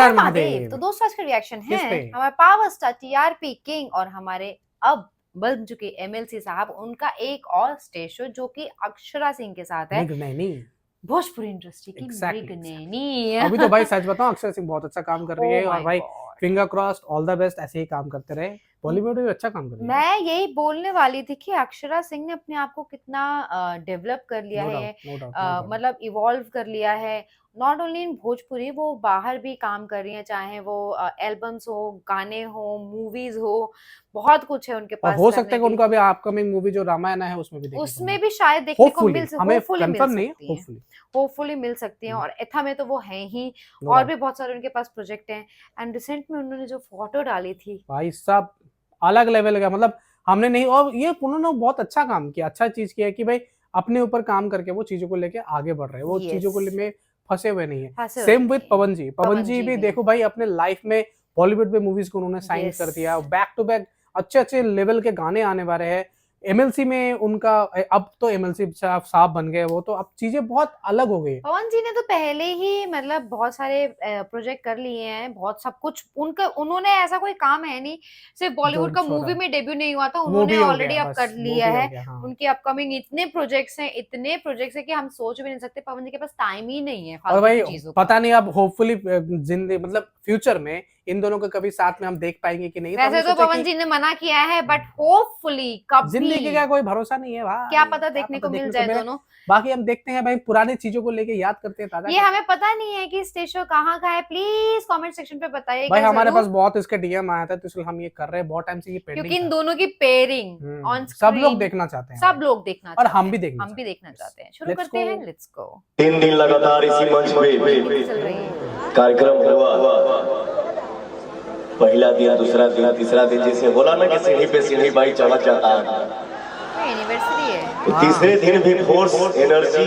हर महादेव। तो दोस्तों आज का रिएक्शन किस है पे? हमारे पावर स्टार टीआरपी किंग और हमारे अब बन चुके एमएलसी साहब, उनका एक और स्टेज शो जो कि अक्षरा सिंह के साथ है, मृगनयनी। भोजपुरी इंडस्ट्री की Exactly. मृगनयनी। अभी तो भाई सच बताऊं, अक्षर सिंह बहुत अच्छा काम कर रही है Oh और my भाई God. Finger crossed, all the best, ऐसे ही काम करते रहे। बॉलीवुड में अच्छा काम कर रही है। मैं यही बोलने वाली थी कि अक्षरा सिंह ने अपने आप को कितना डेवलप कर लिया No है, doubt, no doubt, no doubt. मतलब इवॉल्व कर लिया है। नॉट ओनली इन भोजपुरी, वो बाहर भी काम कर रही है, चाहे वो एल्बम्स हो, गाने हो, मूवीज हो, बहुत कुछ है उनके और पास हो करने सकता है कि के लिए। उनका भी अपकमिंग मूवी जो रामायण है उसमें भी देखने को उसमें मिले। भी शायद देखने को Hopefully, मिल हमें होपफुली मिल कंफर्म नहीं, सकती है, होपफुली होपफुली मिल सकती हैं। और एथा में तो वो है ही, No और doubt. भी बहुत सारे उनके पास प्रोजेक्ट हैं। एंड रिसेंट में उन्होंने जो फोटो डाली थी, भाई सब अलग लेवल का, मतलब हमने नहीं, और ये उन्होंने बहुत अच्छा काम किया, अच्छा चीज किया कि भाई अपने ऊपर काम करके वो चीजों को लेके आगे बढ़ रहे हैं, वो चीजों को में फंसे हुए नहीं है। फंसे हुए सेम विद नहीं। पवन जी भी देखो भाई, अपने लाइफ में बॉलीवुड में मूवीज को उन्होंने साइन कर दिया, बैक टू बैक अच्छे अच्छे लेवल के गाने आने वाले हैं। एमएलसी में उनका अब तो एमएलसी साहब बन गए, वो तो अब चीजें बहुत अलग हो गई। पवन जी ने तो पहले ही मतलब बहुत सारे प्रोजेक्ट कर लिए हैं, बहुत सब कुछ उनका, उन्होंने ऐसा कोई काम है नहीं सिर्फ बॉलीवुड का मूवी में डेब्यू नहीं हुआ था, उन्होंने ऑलरेडी अब कर लिया है। उनकी अपकमिंग इतने प्रोजेक्ट्स हैं कि हम सोच भी नहीं सकते। पवन जी के पास टाइम ही नहीं है और भाई चीजों पता नहीं अब होपफुली जिंदगी मतलब फ्यूचर में इन दोनों को कभी साथ में हम देख पाएंगे कि नहीं। वैसे तो पवन जी ने मना किया है, बट होपफुली कभी, जिंदगी का कोई भरोसा नहीं है भाई, क्या पता देखने को मिल जाए दोनों। बाकी हम देखते हैं भाई, पुरानी चीजों को लेके याद करते हैं, ताजा ये हमें पता नहीं है कि स्टेज शो कहाँ का है, प्लीज कमेंट सेक्शन पे बताइएगा भाई। हमारे जरूर। पास बहुत इसका डीएम आया था, तो इसलिए हम ये कर रहे हैं, बहुत टाइम से ये पेंडिंग, क्योंकि इन दोनों की पेयरिंग ऑन सब लोग देखना चाहते हैं, सब लोग देखना और चाहते हम भी देखना चाहते हैं। शुरू Let's करते go. हैं, लेट्स गो। 3 दिन लगातार इसी मंच पे चल रही है। कार्यक्रम हुआ। पहला दिन, दूसरा दिन, तीसरा दिन, जैसे बोला ना कि सीढ़ी पे सीढ़ी बाई चढ़ा जाता है, एनिवर्सरी है। तो तीसरे दिन भी फोर्स एनर्जी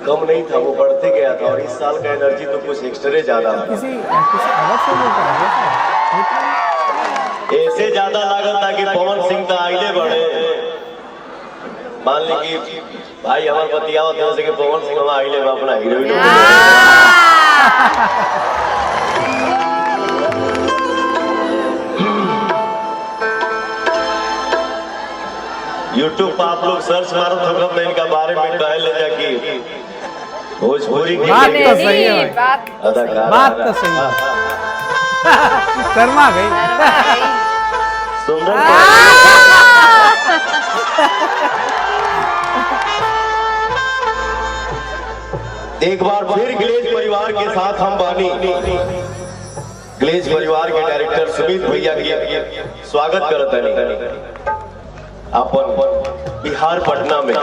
कम नहीं था, वो बढ़ते गया था। और इस साल का एनर्जी तो कुछ एक्स्ट्रा ज्यादा है, किसी अलग से नहीं कर रहे हैं। ऐसे ज्यादा लागत था कि पवन सिंह तो आइले बढ़े। मान ली कि भाई हमारे बतियाओ जैसे कि पवन सिंह हम आइले अपना हीरोइन यूट्यूब पर आप लोग सर्च मारो तो इनका बारे में कह ले जाके भोजपुरी की बात तो सही है भाई, अदाकार, बात तो सही है। शर्मा गई। सुंदर एक बार फिर ग्लेज परिवार के साथ हम बानी। ग्लेज परिवार के डायरेक्टर सुमित भैया के स्वागत करते हैं अपन बिहार पटना में।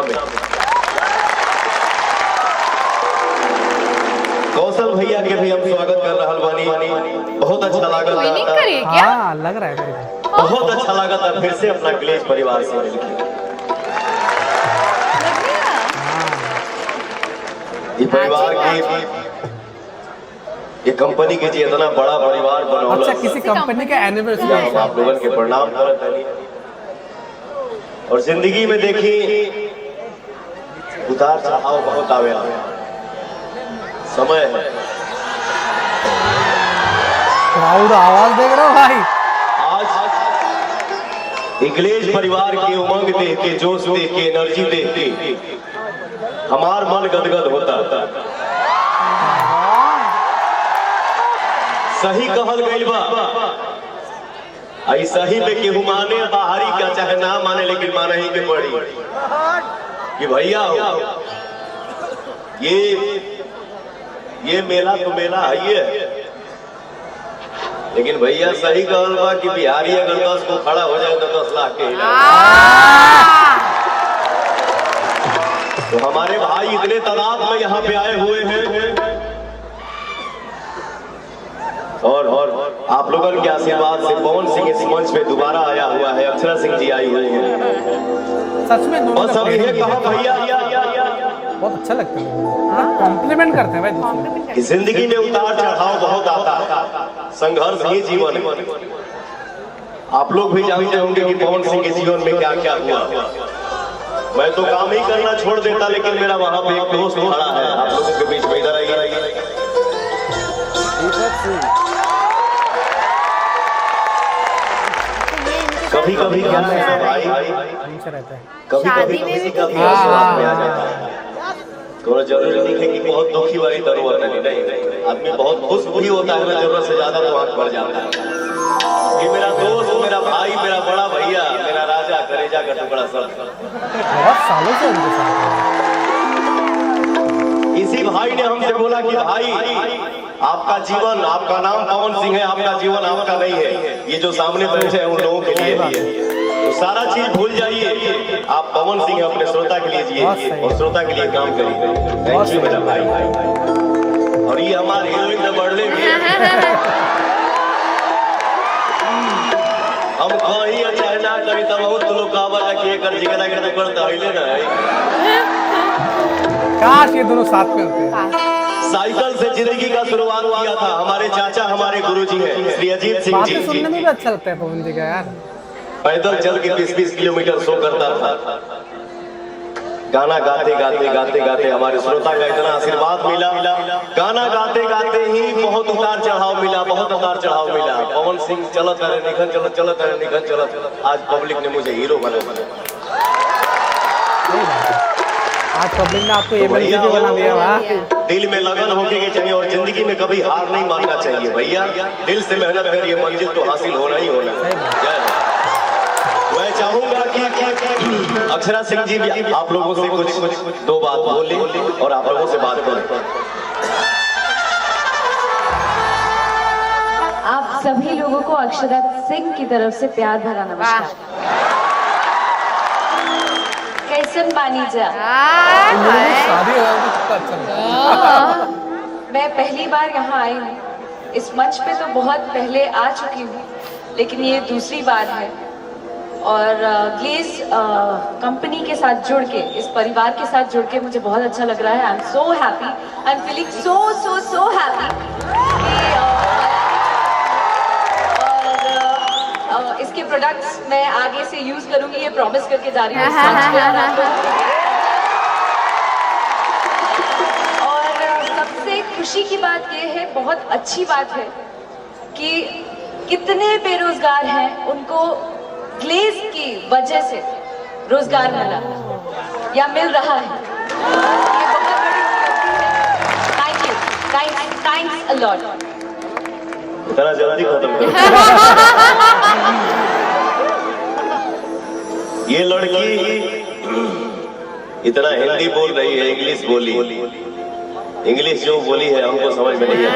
कौशल भैया के भी हम स्वागत कर रहा बानी। बहुत अच्छा लगा, हाँ लग रहा है, बहुत अच्छा लगा था फिर से अपना ग्लेज परिवार से मिलकर। ये परिवार की, ये कंपनी के जी इतना बड़ा परिवार बना। अच्छा किसी कंपनी का एनिवर्सरी आप लोगों के प्रणाम करते हैं। और जिंदगी में देखी उतार चढ़ाव बहुत आवे, समय है। क्राउड आवाज देख रहा हो भाई। आज इंग्लिश परिवार की उमंग देख के, जोश देख के, एनर्जी देख के हमार मन गदगद होता। सही कहल गई बा, सही में केहू माने बाहरी का चाहे ना माने, लेकिन माने ही के पड़ी कि भैया हो ये मेला तो मेला है ये। लेकिन भैया सही कहल बा कि बिहारी अगर 10 को खड़ा हो जाए तो 10 लाख के तो हमारे भाई इतने तादाद में यहाँ पे आए हुए हैं, और आप लोगों के आशीर्वाद से पवन सिंह इस मंच पे दोबारा आया हुआ है, अक्षरा सिंह जी आई हुई हैं। सच में बस अब ये कहा भैया बहुत अच्छा लगता है, कॉम्प्लीमेंट करते हैं भाई। कि जिंदगी में उतार चढ़ाव बहुत आता है, संघर्ष ही जीवन है। आप लोग भी जानते होंगे कि पवन सिंह के जीवन में क्या क्या हुआ। मैं तो काम ही करना छोड़ देता, लेकिन मेरा वहां पे एक दोस्त खड़ा है, आप लोगों के बीच में इधर आइए। कभी कभी क्या है भाई, हमेशा रहता है। कभी शादी कभी में किसी भी का तो भी आशीर्वाद में आ जाता है। तो जरूरी नहीं है कि बहुत दुखी वाली जरूरत नहीं, आदमी बहुत खुश भी होता है ना, जरूरत से ज्यादा तो आंख भर जाता है कि मेरा दोस्त, मेरा भाई, मेरा बड़ा भैया, मेरा राजा, कलेजा का टुकड़ा सब बहुत सालों से उनके साथ है। इसी भाई ने हमसे बोला कि भाई आपका जीवन, आपका नाम पवन सिंह है, आपका जीवन आपका नहीं है, ये जो सामने बैठे हैं उन लोगों के लिए भी है। तो सारा चीज भूल जाइए, आप पवन सिंह अपने श्रोता के लिए जिए और श्रोता के लिए काम करिए। थैंक यू मेरा भाई। और ये हमारे हीरोइन द बर्थडे भी है। हम कहीं अच्छा ना करी तो बहुत लोग काबा कि एकर जिगरा के करता है ना। काश ये दोनों साथ में होते हैं। साइकिल से जिंदगी का शुरुआत किया था हमारे चाचा, हमारे गुरुजी हैं श्री अजीत सिंह जी। बातें सुनने में भी अच्छा लगता है पवन जी का यार। पैदल चल के 20-20 किलोमीटर शो करता था। गाना गाते गाते गाते गाते हमारे श्रोता का इतना आशीर्वाद मिला। गाना गाते गाते ही बहुत उतार चढ़ाव मिला, बहुत उतार चढ़ाव मिला। पवन सिंह चलत रहे निखन चलत, चलत रहे निखन चलत। आज पब्लिक ने मुझे हीरो बना आज पब्लिक ने आपको एमएलसी भी बना दिया। वाह, दिल में लगन होके के चाहिए और जिंदगी में कभी हार नहीं मानना चाहिए भैया। दिल से मेहनत करिए, मंजिल तो हासिल होना ही होना है। मैं चाहूंगा कि अक्षरा सिंह जी भी आप लोगों से कुछ दो बात बोले और आप लोगों से बात करें। आप सभी लोगों को अक्षरा सिंह की तरफ से प्यार भरा नमस्कार। कैसन बानी जा? शादी हो जाए तो कितना अच्छा लगता है। मैं पहली बार यहाँ आई हूँ। इस मंच पे तो बहुत पहले आ चुकी हूँ, लेकिन ये दूसरी बार है। और ग्लेज कंपनी के साथ जुड़ के, इस परिवार के साथ जुड़ के मुझे बहुत अच्छा लग रहा है। I am so happy, I am feeling so happy. और इसके प्रोडक्ट्स मैं आगे से यूज करूंगी, ये प्रॉमिस करके जा रही हूँ। और सबसे खुशी की बात ये है, बहुत अच्छी बात है कि कितने बेरोजगार हैं, उनको ग्लेज की वजह से रोजगार मिला या मिल रहा है। ये बहुत बड़ी उपलब्धि है। Thanks a lot. इतना जल्दी खत्म कर। ये लड़की इतना हिंदी बोल रही है, इंग्लिश बोली। इंग्लिश जो बोली है हमको समझ में नहीं आई,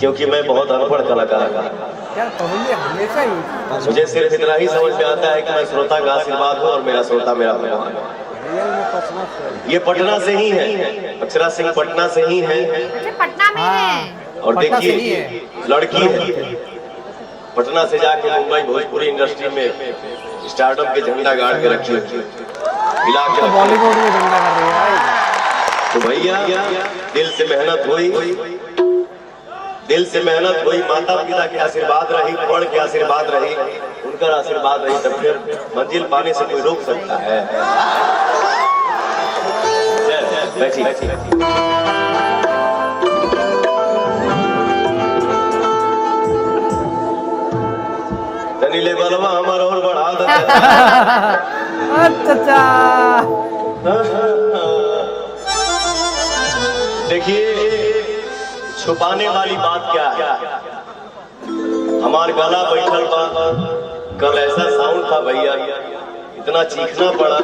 क्योंकि मैं बहुत अनपढ़ कलाकार। यार पवन जी हमेशा ही मुझे सिर्फ इतना ही समझ में आता है कि मैं श्रोता का आशीर्वाद हूँ और मेरा श्रोता मेरा भगवान है। ये पटना से ही है, अक्षरा सिंह पटना से ही है। पटना में है। और देखिए लड़की है, पटना से जाके मुंबई भोजपुरी इंडस्ट्री में स्टार्टअप के झंडा गाड़ के रखी, हिला के बॉलीवुड में झंडा कर रही है। तो भैया दिल से मेहनत हुई, दिल से मेहनत हुई, माता पिता के आशीर्वाद रही, पढ़ के आशीर्वाद रही, उनका आशीर्वाद रही, तब फिर मंजिल पाने से कोई रोक सकता है? बैठी तनी ले बलवा हमारा और बढ़ा दे। अच्छा देखिए छुपाने वाली बात क्या है, हमार गला बैठल बा। कल ऐसा साउंड था भैया, इतना चीखना पड़ा,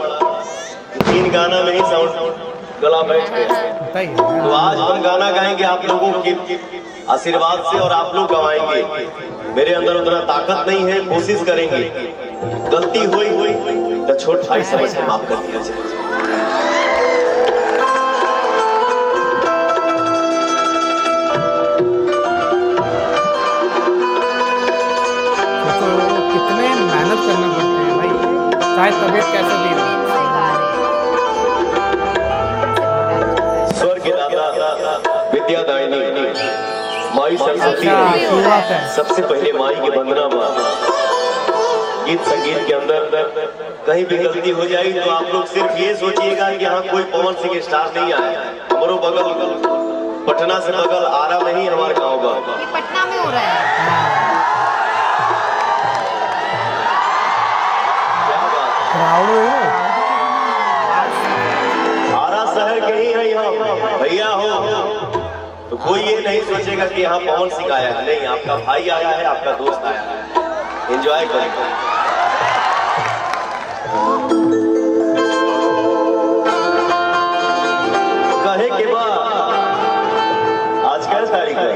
3 गाना में ही साउंड गला बैठ गया। तो आज हम गाना गाएंगे आप लोगों के आशीर्वाद से और आप लोग गवाएंगे। मेरे अंदर उतना ताकत नहीं है, कोशिश करेंगे। गलती हुई तो छोट भाई समझ के माफ कर दिया जाए। करना पड़ते हैं भाई, चाहे तबीयत कैसे भी हो। स्वर्ग के दाता विद्यादायिनी माई सरस्वती, सबसे पहले माई के वंदना माँ। गीत संगीत के अंदर कहीं भी गलती हो जाएगी तो आप लोग सिर्फ ये सोचिएगा कि यहाँ कोई पवन सिंह स्टार नहीं आया। हमारो बगल पटना से बगल आरा में ही हमारे गाँव का। ये पटना में हो रहा है। आरा शहर के ही है यहाँ भैया हो, तो कोई ये नहीं सोचेगा कि यहाँ पवन सिंह आया है। नहीं, आपका भाई आया है, आपका दोस्त आया है। एंजॉय करें। कहे के बाद आज क्या तारीख है?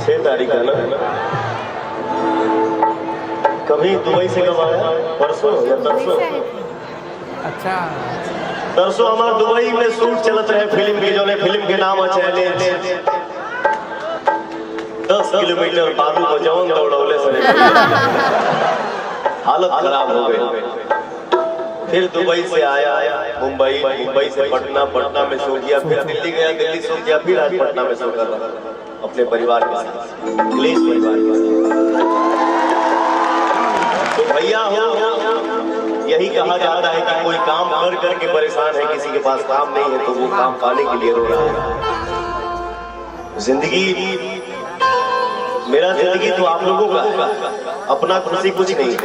6 तारीख है ना। कभी दुबई से कब आया? परसों या तरसों? अच्छा, तरसों हमारे दुबई में शूट चलत रहे फिल्म की, जो फिल्म के नाम है 10 किलोमीटर बालू को जवन दौड़ौले से हालत खराब हो गई। फिर दुबई से आया, मुंबई से पटना, पटना में सो गया, फिर दिल्ली गया, दिल्ली सो गया, फिर आज पटना में सो कर रहा अपने परिवार के साथ, क्लेश परिवार के साथ। तो भैया हो, यही कहा जाता है कि कोई काम कर करके परेशान है, किसी के पास काम नहीं है तो वो काम पाने के लिए रो रहा है। जिंदगी, मेरा जिंदगी तो आप लोगों का, अपना खुशी कुछ नहीं,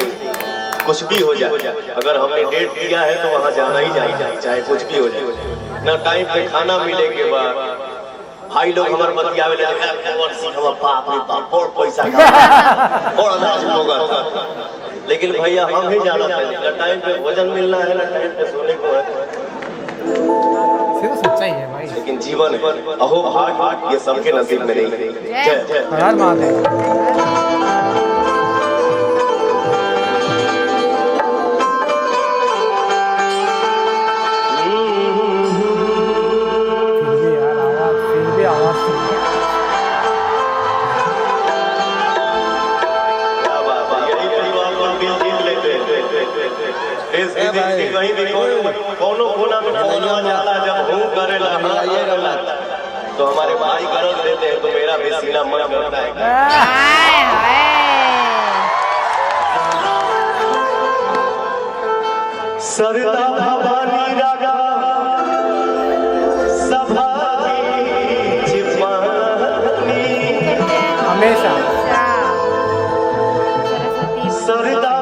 कुछ भी हो जाए। अगर हमने डेट दिया है तो वहाँ जाना ही जाए, चाहे कुछ भी हो जाए। ना टाइम पे खाना मिले के बाद भाई लोग हमारे बतियावे और पैसा और अनाज होगा, लेकिन भैया हम ही जाना चाहिए। ना टाइम पे भोजन मिलना है, ना टाइम पे सोने को है। तो सच्चाई है भाई, लेकिन जीवन अहो भाग ये सबके नसीब में नहीं। जय जय हर महादेव। कोनो कोना में जाला जब हूँ करे तो हमारे भाई गरज देते हैं, तो मेरा भी सीना मन करता है। सरदा भवानी रागा सभा हमेशा सरदा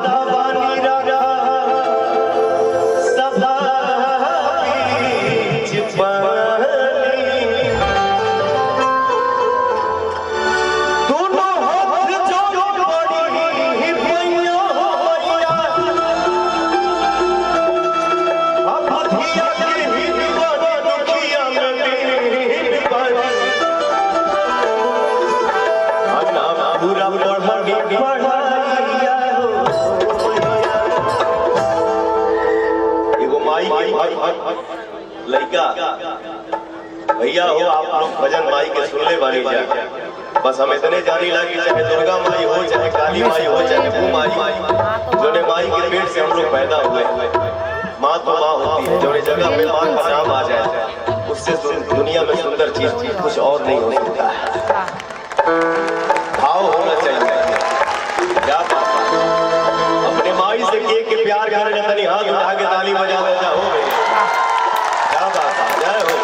लड़का भैया हो, आप लोग भजन माई के सुनने वाली जाए। बस हम इतने जानी लगी, चाहे दुर्गा माई हो, चाहे काली माई हो, चाहे भू माई, जो ने माई के पेट से हम लोग पैदा हुए। माँ तो माँ होती है, जो जगह पे माँ का नाम आ जाए, उससे दुनिया में सुंदर चीज कुछ और नहीं हो सकता है। भाव होना चाहिए। क्या अपने माई से के प्यार करने तनी हाथ उठा के ताली बजा देता हो। क्या बात है, जय हो।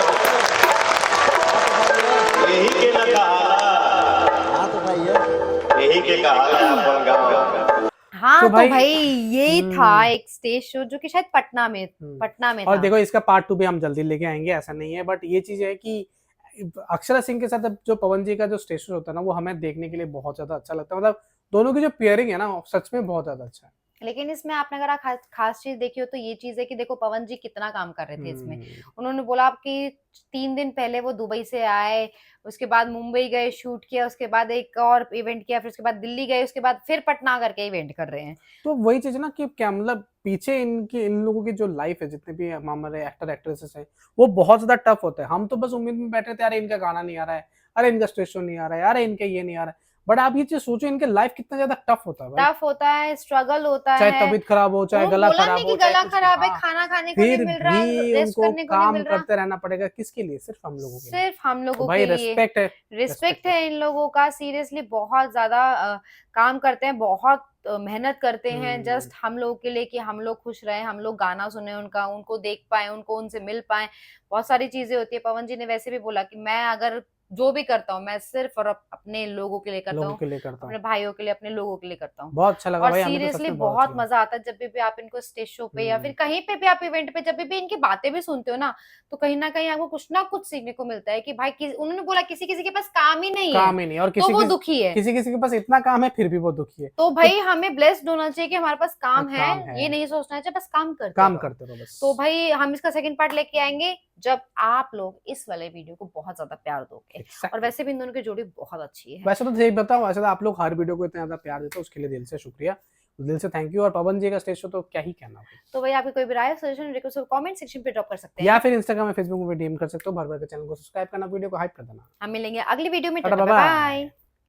यही के न कहा, यही के कहा अपन गाँव। हाँ तो भाई यही था एक स्टेज शो जो कि शायद पटना में और था। देखो इसका पार्ट 2 भी हम जल्दी लेके आएंगे, ऐसा नहीं है। बट ये चीज है कि अक्षरा सिंह के साथ जो पवन जी का जो स्टेज शो होता है ना, वो हमें देखने के लिए बहुत ज्यादा अच्छा लगता है। मतलब दोनों की जो पेयरिंग है ना, सच में बहुत ज्यादा अच्छा है। लेकिन इसमें आपने अगर खास चीज देखी हो तो ये चीज है कि देखो पवन जी कितना काम कर रहे थे इसमें। उन्होंने बोला कि 3 दिन पहले वो दुबई से आए, उसके बाद मुंबई गए, शूट किया, उसके बाद एक और इवेंट किया, फिर उसके बाद दिल्ली गए, उसके बाद फिर पटना करके इवेंट कर रहे हैं। तो वही चीज ना कि क्या मतलब पीछे इन लोगों की जो लाइफ है, जितने भी हमारे एक्टर एक्ट्रेसेस हैं, वो बहुत ज्यादा टफ होता है। हम तो बस उम्मीद में बैठे थे, अरे इनका गाना नहीं आ रहा है, अरे इनका स्टेज शो नहीं आ रहा है, अरे इनका ये नहीं आ रहा है। बट आप ये चीज सोचो, इनके लाइफ कितना ज्यादा टफ होता है भाई, टफ होता है, स्ट्रगल होता चाहे है। तबीयत खराब हो, चाहे वो गला बोला खराब नहीं हो, कि चाहे गला कुछ, खराब है, हाँ, खाना खाने को नहीं फिर मिल रहा, भी रेस्ट उनको करने को नहीं काम मिल रहा, करते रहना पड़ेगा। किसके लिए? सिर्फ हम लोगों के लिए। सिर्फ हम तो लोगों भाई के लिए। रेस्पेक्ट है, रिस्पेक्ट है इन लोगों का, सीरियसली बहुत ज्यादा काम करते हैं, बहुत मेहनत करते हैं जस्ट हम लोगों के लिए, कि हम लोग खुश रहे, हम लोग गाना सुने उनका, उनको देख पाए, उनको उनसे मिल पाए। बहुत सारी चीजें होती है। पवन जी ने वैसे भी बोला कि मैं अगर जो भी करता हूँ मैं सिर्फ और अपने लोगों के लिए करता लोगों हूँ, के लिए करता अपने हूँ। भाइयों के लिए, अपने लोगों के लिए करता हूँ। बहुत अच्छा लगा और भाई, हमें तो सच सीरियसली में बहुत बहुत अच्छा लगा। मजा आता है जब भी आप इनको स्टेज शो पे या फिर कहीं पे भी आप इवेंट पे जब भी इनकी बातें भी सुनते हो ना, तो कहीं ना कहीं आपको कुछ ना कुछ सीखने को मिलता है कि भाई उन्होंने बोला किसी किसी के पास काम ही नहीं है, काम ही नहीं, और तो वो दुखी है। किसी किसी के पास इतना काम है फिर भी वो दुखी है। तो भाई हमें ब्लेस्ड होना चाहिए कि हमारे पास काम काम है, ये नहीं सोचना चाहिए बस काम करते काम रहो। करते रहो बस। तो भाई हम इसका सेकंड पार्ट लेके आएंगे जब आप लोग इस वाले वीडियो को बहुत ज्यादा प्यार दोगे। Exactly. और वैसे भी इन दोनों की जोड़ी बहुत अच्छी है। वैसे तो सही बताओ, वैसे तो आप लोग हर वीडियो को इतना ज्यादा प्यार देते हो, उसके लिए दिल से शुक्रिया, दिल से थैंक यू। और पवन जी का स्टेज शो तो क्या ही कहना भाई। तो भाई आपकी कोई भी राय, सजेशन, रिक्वेस्ट कमेंट सेक्शन पे ड्रॉप कर सकते हैं, या फिर इंस्टाग्राम में, फेसबुक में डीएम कर सकते हो। भर भर के चैनल को सब्सक्राइब करना, वीडियो को हाइप कर देना। हम मिलेंगे अगली वीडियो में। Tata, bye bye. बाय।